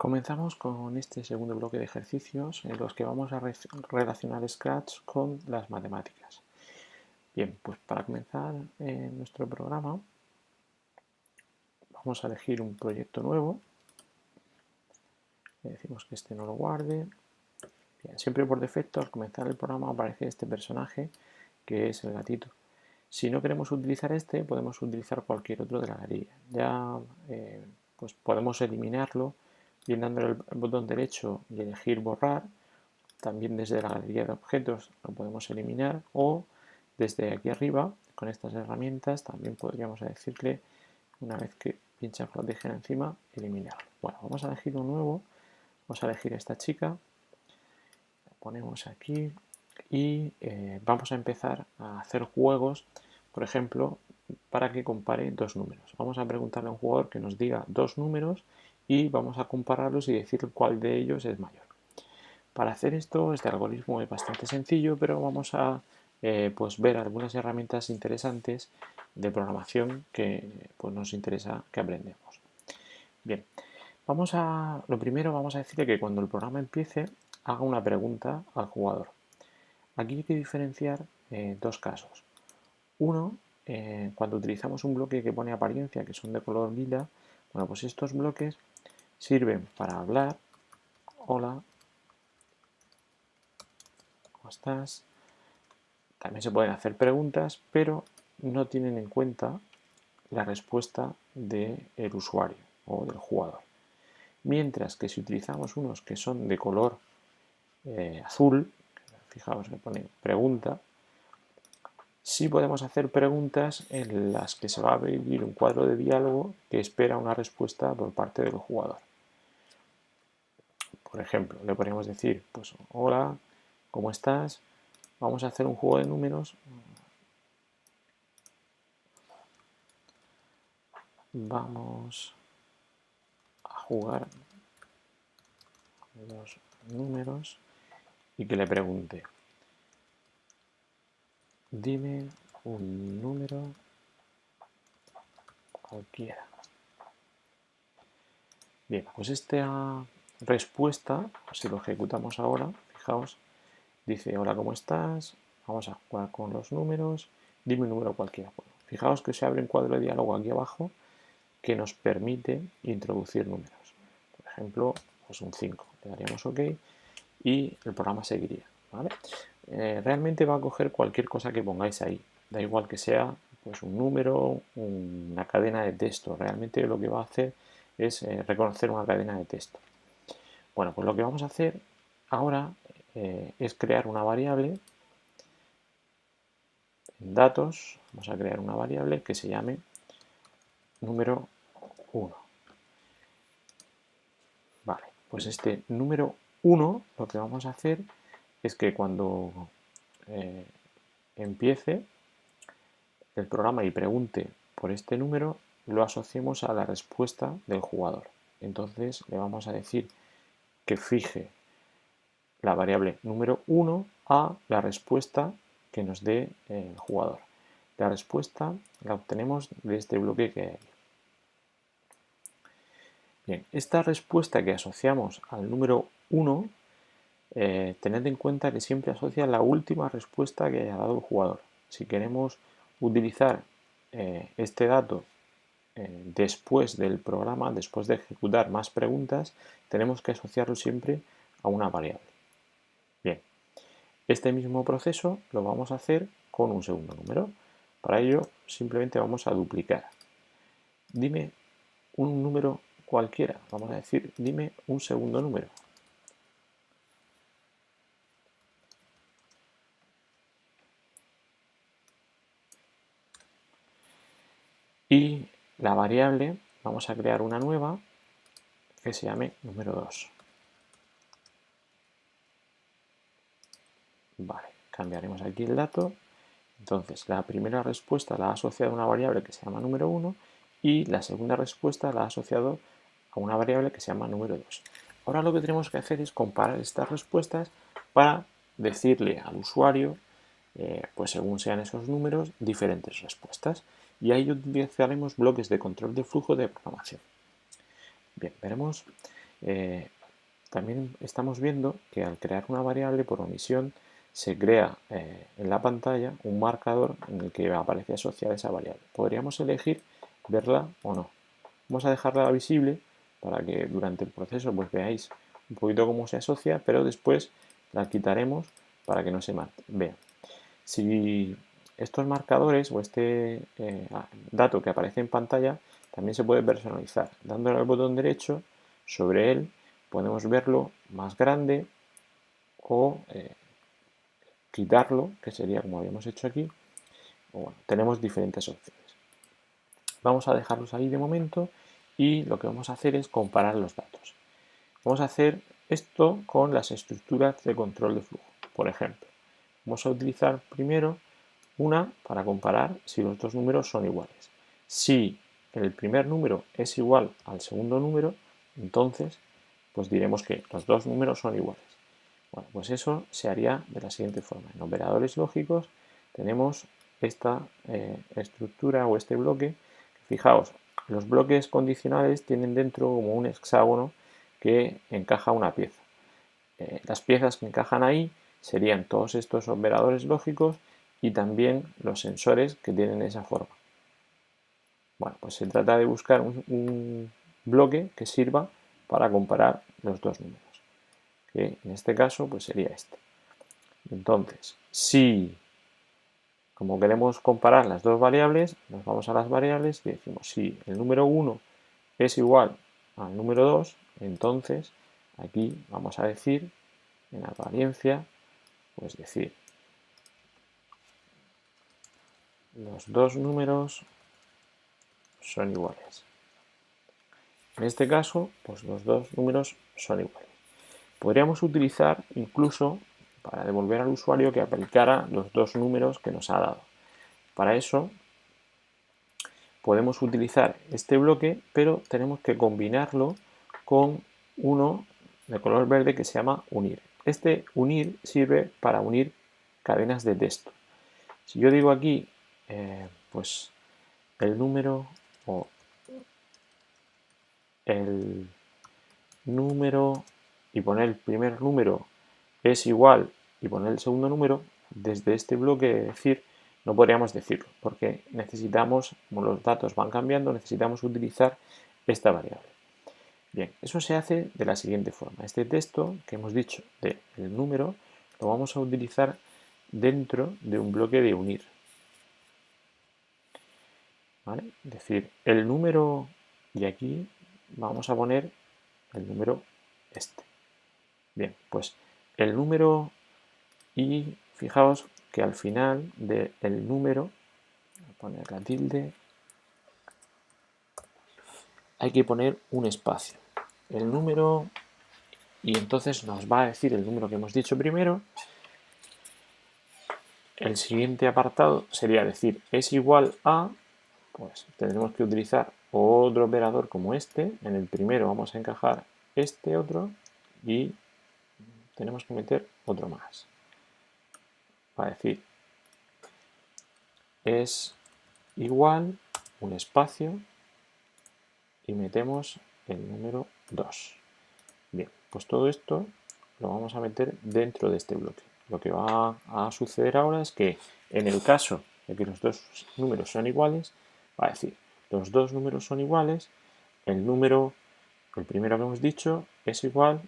Comenzamos con este segundo bloque de ejercicios en los que vamos a relacionar Scratch con las matemáticas. Bien, pues para comenzar nuestro programa vamos a elegir un proyecto nuevo. Le decimos que este no lo guarde. Bien, siempre por defecto al comenzar el programa aparece este personaje que es el gatito. Si no queremos utilizar este, podemos utilizar cualquier otro de la galería. Ya pues podemos eliminarlo bien dándole el botón derecho y elegir borrar. También desde la galería de objetos lo podemos eliminar o desde aquí arriba con estas herramientas también podríamos decirle, una vez que pincha proteger encima, eliminarlo. Bueno, vamos a elegir un nuevo, vamos a elegir a esta chica, la ponemos aquí y vamos a empezar a hacer juegos, por ejemplo, para que compare dos números. Vamos a preguntarle a un jugador que nos diga dos números y vamos a compararlos y decir cuál de ellos es mayor. Para hacer esto, este algoritmo es bastante sencillo, pero vamos a pues ver algunas herramientas interesantes de programación que pues nos interesa que aprendamos. Bien, lo primero vamos a decirle que cuando el programa empiece haga una pregunta al jugador. Aquí hay que diferenciar dos casos. Uno, cuando utilizamos un bloque que pone apariencia, que son de color lila, bueno, pues estos bloques sirven para hablar. Hola, ¿cómo estás? También se pueden hacer preguntas, pero no tienen en cuenta la respuesta del usuario o del jugador. Mientras que si utilizamos unos que son de color azul, fijaos que pone pregunta, sí podemos hacer preguntas en las que se va a abrir un cuadro de diálogo que espera una respuesta por parte del jugador. Por ejemplo, le podríamos decir, pues hola, ¿cómo estás? Vamos a hacer un juego de números. Vamos a jugar los números y que le pregunte, dime un número cualquiera. Bien, pues esta respuesta, si lo ejecutamos ahora, fijaos, dice, hola, ¿cómo estás? Vamos a jugar con los números, dime un número cualquiera. Bueno, fijaos que se abre un cuadro de diálogo aquí abajo que nos permite introducir números. Por ejemplo, pues un 5. Le daríamos OK y el programa seguiría. ¿Vale? Realmente va a coger cualquier cosa que pongáis ahí. Da igual que sea pues, un número, una cadena de texto. Realmente lo que va a hacer es reconocer una cadena de texto. Bueno, pues lo que vamos a hacer ahora es crear una variable. En datos vamos a crear una variable que se llame número 1. Vale, pues este número 1 lo que vamos a hacer es que cuando empiece el programa y pregunte por este número, lo asociemos a la respuesta del jugador. Entonces le vamos a decir que fije la variable número 1 a la respuesta que nos dé el jugador. La respuesta la obtenemos de este bloque que hay aquí. Bien, esta respuesta que asociamos al número 1, tened en cuenta que siempre asocia la última respuesta que haya dado el jugador. Si queremos utilizar este dato después del programa, después de ejecutar más preguntas, tenemos que asociarlo siempre a una variable. Bien, este mismo proceso lo vamos a hacer con un segundo número. Para ello, simplemente vamos a duplicar. Dime un número cualquiera. Vamos a decir, dime un segundo número. Y la variable, vamos a crear una nueva que se llame número 2. Vale, cambiaremos aquí el dato. Entonces, la primera respuesta la ha asociado a una variable que se llama número 1 y la segunda respuesta la ha asociado a una variable que se llama número 2. Ahora lo que tenemos que hacer es comparar estas respuestas para decirle al usuario, pues según sean esos números, diferentes respuestas. Y ahí utilizaremos bloques de control de flujo de programación. Bien, veremos también estamos viendo que al crear una variable por omisión se crea en la pantalla un marcador en el que aparece asociada esa variable. Podríamos elegir verla o no. Vamos a dejarla visible para que durante el proceso pues veáis un poquito cómo se asocia, pero después la quitaremos para que no se vea. Si estos marcadores o este dato que aparece en pantalla también se puede personalizar. Dándole al botón derecho, sobre él podemos verlo más grande o quitarlo, que sería como habíamos hecho aquí. Bueno, tenemos diferentes opciones. Vamos a dejarlos ahí de momento y lo que vamos a hacer es comparar los datos. Vamos a hacer esto con las estructuras de control de flujo. Por ejemplo, vamos a utilizar primero una para comparar si los dos números son iguales. Si el primer número es igual al segundo número, entonces pues diremos que los dos números son iguales. Bueno, pues eso se haría de la siguiente forma. En operadores lógicos tenemos esta estructura o este bloque. Fijaos, los bloques condicionales tienen dentro como un hexágono que encaja una pieza. Las piezas que encajan ahí serían todos estos operadores lógicos y también los sensores que tienen esa forma. Bueno, pues se trata de buscar un bloque que sirva para comparar los dos números, que en este caso pues sería este. Entonces, si como queremos comparar las dos variables, nos vamos a las variables y decimos si el número 1 es igual al número 2, entonces aquí vamos a decir en apariencia, pues decir los dos números son iguales. En este caso, pues los dos números son iguales. Podríamos utilizar incluso para devolver al usuario que aplicara los dos números que nos ha dado. Para eso podemos utilizar este bloque, pero tenemos que combinarlo con uno de color verde que se llama unir. Este unir sirve para unir cadenas de texto. Si yo digo aquí, pues el número o el número y poner el primer número es igual y poner el segundo número, desde este bloque de decir no podríamos decirlo, porque necesitamos, como los datos van cambiando, necesitamos utilizar esta variable. Bien, eso se hace de la siguiente forma. Este texto que hemos dicho del número lo vamos a utilizar dentro de un bloque de unir. ¿Vale? Es decir, el número, y aquí vamos a poner el número este. Bien, pues el número, y fijaos que al final del número, voy a poner la tilde, hay que poner un espacio. El número, y entonces nos va a decir el número que hemos dicho primero. El siguiente apartado sería decir es igual a, pues tendremos que utilizar otro operador como este. En el primero vamos a encajar este otro y tenemos que meter otro más. Va a decir es igual, un espacio, y metemos el número 2. Bien, pues todo esto lo vamos a meter dentro de este bloque. Lo que va a suceder ahora es que en el caso de que los dos números son iguales, va a decir los dos números son iguales, el número, el primero que hemos dicho, es igual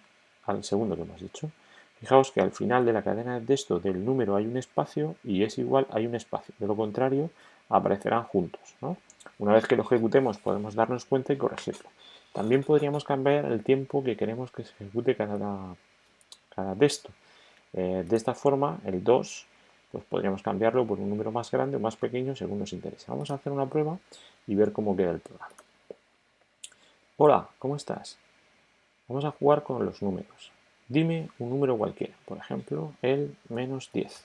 al segundo que hemos dicho. Fijaos que al final de la cadena de texto del número hay un espacio y es igual hay un espacio. De lo contrario, aparecerán juntos, ¿no? Una vez que lo ejecutemos podemos darnos cuenta y corregirlo. También podríamos cambiar el tiempo que queremos que se ejecute cada texto. De esta forma, el 2, pues podríamos cambiarlo por un número más grande o más pequeño según nos interese. Vamos a hacer una prueba y ver cómo queda el programa. Hola, ¿cómo estás? Vamos a jugar con los números. Dime un número cualquiera, por ejemplo, el -10.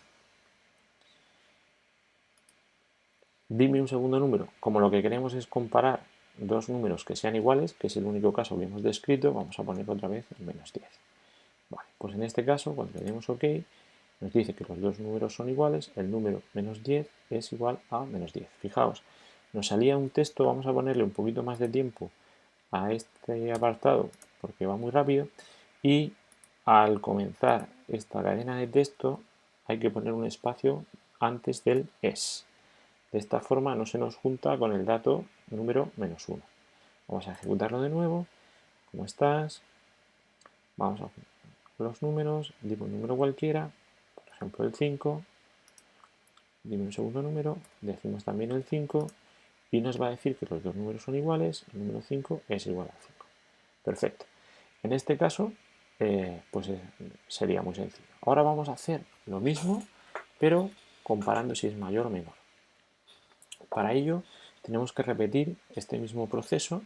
Dime un segundo número. Como lo que queremos es comparar dos números que sean iguales, que es el único caso que hemos descrito, vamos a poner otra vez el -10. Vale, pues en este caso, cuando le demos OK, nos dice que los dos números son iguales, el número -10 es igual a -10. Fijaos, nos salía un texto, vamos a ponerle un poquito más de tiempo a este apartado porque va muy rápido, y al comenzar esta cadena de texto hay que poner un espacio antes del es. De esta forma no se nos junta con el dato número -1. Vamos a ejecutarlo de nuevo. ¿Cómo estás? Vamos a los números, digo un número cualquiera, por ejemplo el 5, dime un segundo número, decimos también el 5 y nos va a decir que los dos números son iguales, el número 5 es igual a 5. Perfecto. En este caso, sería muy sencillo. Ahora vamos a hacer lo mismo, pero comparando si es mayor o menor. Para ello, tenemos que repetir este mismo proceso,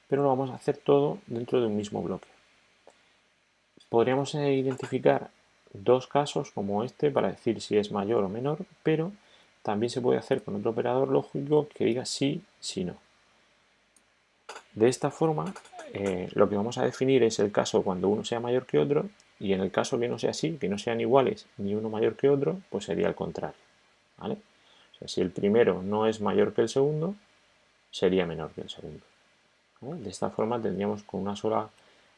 pero lo vamos a hacer todo dentro de un mismo bloque. Podríamos identificar dos casos como este para decir si es mayor o menor, pero también se puede hacer con otro operador lógico que diga sí, si no. De esta forma, lo que vamos a definir es el caso cuando uno sea mayor que otro, y en el caso que no sea así, que no sean iguales ni uno mayor que otro, pues sería el contrario. ¿Vale? O sea, si el primero no es mayor que el segundo, sería menor que el segundo. ¿Vale? De esta forma tendríamos con una sola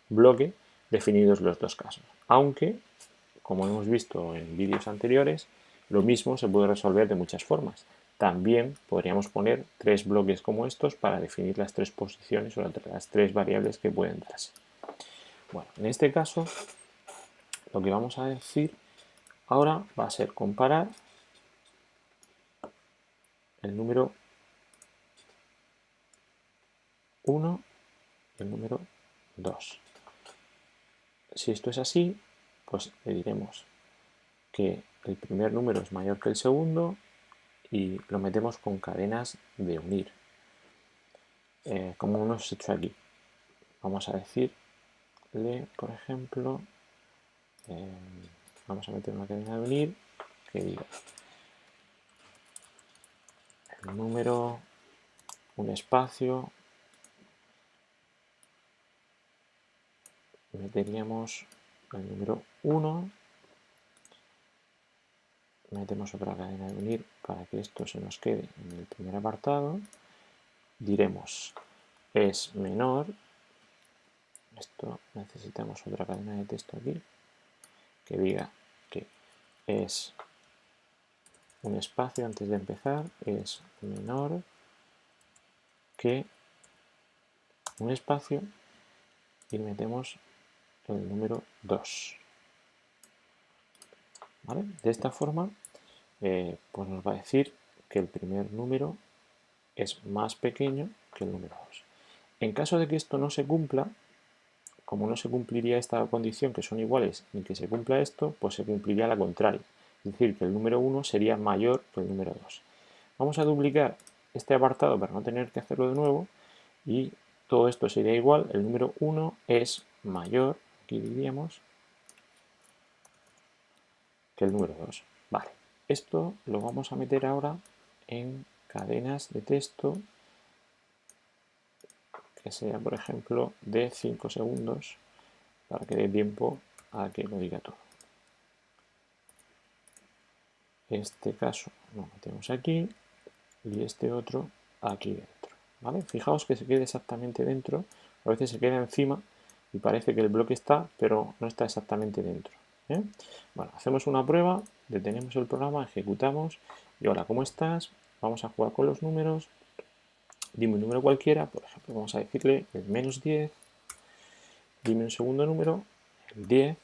bloque definidos los dos casos. Aunque, como hemos visto en vídeos anteriores, lo mismo se puede resolver de muchas formas. También podríamos poner tres bloques como estos para definir las tres posiciones o las tres variables que pueden darse. Bueno, en este caso, lo que vamos a decir ahora va a ser comparar el número 1 y el número 2. Si esto es así, pues le diremos que el primer número es mayor que el segundo y lo metemos con cadenas de unir, como hemos hecho aquí. Vamos a decirle, por ejemplo, vamos a meter una cadena de unir que diga el número, un espacio, meteríamos el número 1, metemos otra cadena de unir para que esto se nos quede en el primer apartado, diremos es menor, esto necesitamos otra cadena de texto aquí, que diga que es un espacio antes de empezar, es menor que un espacio y metemos el número 2. ¿Vale? De esta forma, pues nos va a decir que el primer número es más pequeño que el número 2. En caso de que esto no se cumpla, como no se cumpliría esta condición que son iguales ni que se cumpla esto, pues se cumpliría la contraria. Es decir, que el número 1 sería mayor que el número 2. Vamos a duplicar este apartado para no tener que hacerlo de nuevo y todo esto sería igual. El número 1 es mayor, aquí diríamos, que el número 2. Vale, esto lo vamos a meter ahora en cadenas de texto que sea, por ejemplo, de 5 segundos para que dé tiempo a que lo diga todo. Este caso lo metemos aquí y este otro aquí dentro. ¿Vale? Fijaos que se quede exactamente dentro, a veces se queda encima y parece que el bloque está, pero no está exactamente dentro. Bueno, hacemos una prueba, detenemos el programa, ejecutamos y hola, ¿cómo estás? Vamos a jugar con los números, dime un número cualquiera, por ejemplo, vamos a decirle el -10, dime un segundo número, el 10,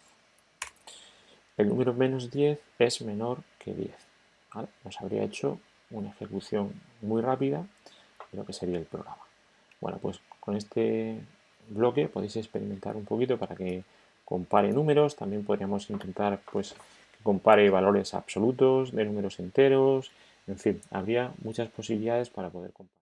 el número -10 es menor que 10. ¿Vale? Nos habría hecho una ejecución muy rápida de lo que sería el programa. Bueno, pues con este bloque podéis experimentar un poquito para que compare números. También podríamos intentar pues, que compare valores absolutos de números enteros. En fin, habría muchas posibilidades para poder comparar.